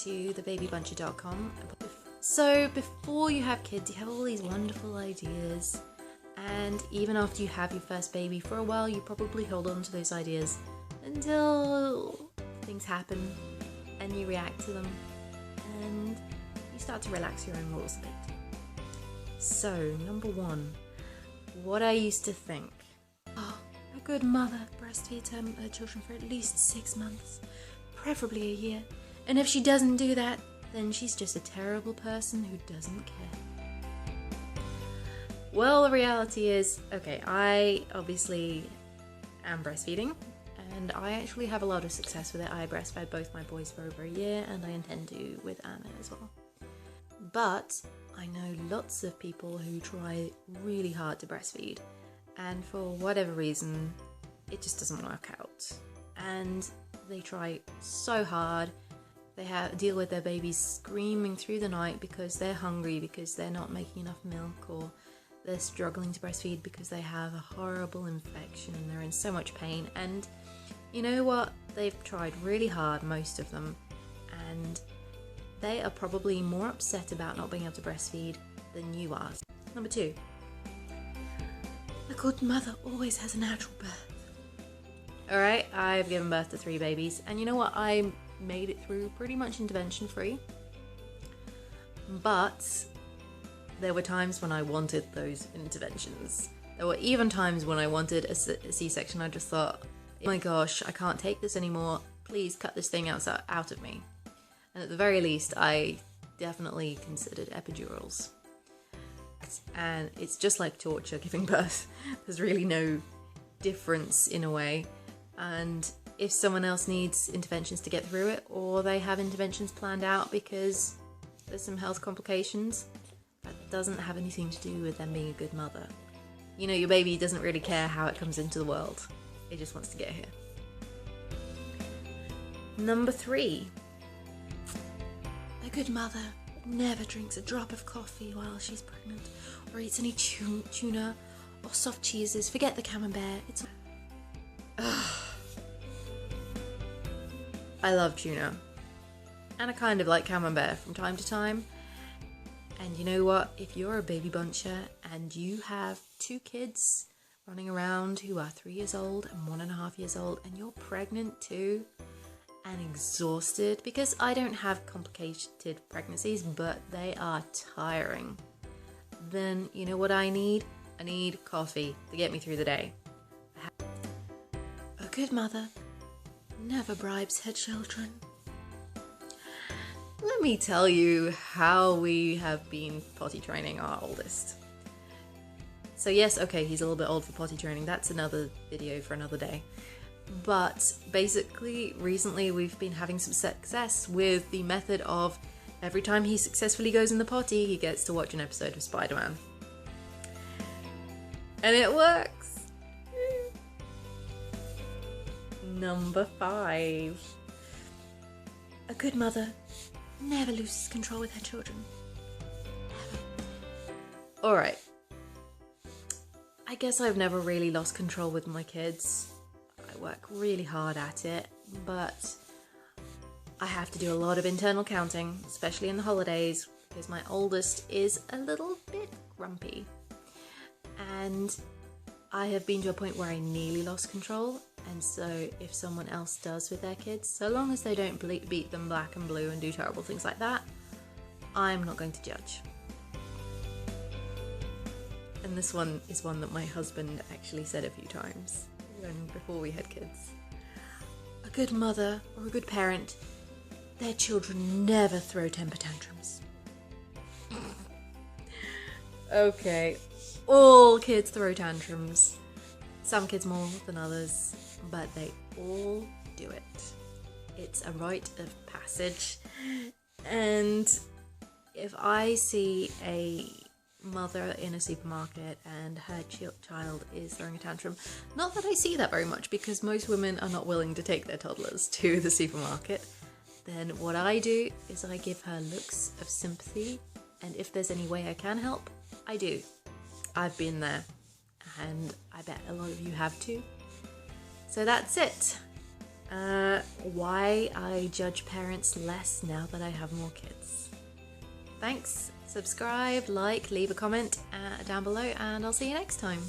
to thebabybuncher.com. So before you have kids, you have all these wonderful ideas, and even after you have your first baby, for a while you probably hold on to those ideas until things happen and you react to them and you start to relax your own rules a bit. So, number one, what I used to think. Oh, a good mother breastfeeds her children for at least 6 months, preferably a year. And if she doesn't do that, then she's just a terrible person who doesn't care. Well, the reality is, okay, I obviously am breastfeeding, and I actually have a lot of success with it. I breastfed both my boys for over a year, and I intend to with Anna as well. But I know lots of people who try really hard to breastfeed, and for whatever reason, it just doesn't work out. And they try so hard. They deal with their babies screaming through the night because they're hungry, because they're not making enough milk, or they're struggling to breastfeed because they have a horrible infection and they're in so much pain. And you know what? They've tried really hard, most of them, and they are probably more upset about not being able to breastfeed than you are. Number two, a good mother always has a natural birth. Alright, I've given birth to 3 babies, and you know what? I made it through pretty much intervention free. But there were times when I wanted those interventions. There were even times when I wanted a C-section. I just thought, oh my gosh, I can't take this anymore. Please cut this thing out of me. And at the very least, I definitely considered epidurals. And it's just like torture giving birth. There's really no difference in a way. And if someone else needs interventions to get through it, or they have interventions planned out because there's some health complications, that doesn't have anything to do with them being a good mother. You know, your baby doesn't really care how it comes into the world. It just wants to get here. Number 3. A good mother never drinks a drop of coffee while she's pregnant, or eats any tuna or soft cheeses. Forget the camembert. It's... I love tuna, and I kind of like camembert from time to time. And you know what? If you're a baby buncher and you have 2 kids running around who are 3 years old and 1.5 years old, and you're pregnant too and exhausted, because I don't have complicated pregnancies, but they are tiring, then you know what I need? I need coffee to get me through the day. A good mother never bribes her children. Let me tell you how we have been potty training our oldest. So yes, okay, he's a little bit old for potty training. That's another video for another day. But basically, recently we've been having some success with the method of every time he successfully goes in the potty, he gets to watch an episode of Spider-Man. And it works! Number 5. A good mother never loses control with her children. Never. Alright. I guess I've never really lost control with my kids. I work really hard at it, but I have to do a lot of internal counting, especially in the holidays, because my oldest is a little bit grumpy. And I have been to a point where I nearly lost control, and so if someone else does with their kids, so long as they don't beat them black and blue and do terrible things like that, I'm not going to judge. And this one is one that my husband actually said a few times before we had kids. A good mother or a good parent, their children never throw temper tantrums. Okay, all kids throw tantrums. Some kids more than others, but they all do it. It's a rite of passage. And if I see a mother in a supermarket and her child is throwing a tantrum, not that I see that very much because most women are not willing to take their toddlers to the supermarket, then what I do is I give her looks of sympathy, and if there's any way I can help, I do. I've been there, and I bet a lot of you have too. So that's it. Why I judge parents less now that I have more kids. Thanks, subscribe, like, leave a comment down below, and I'll see you next time.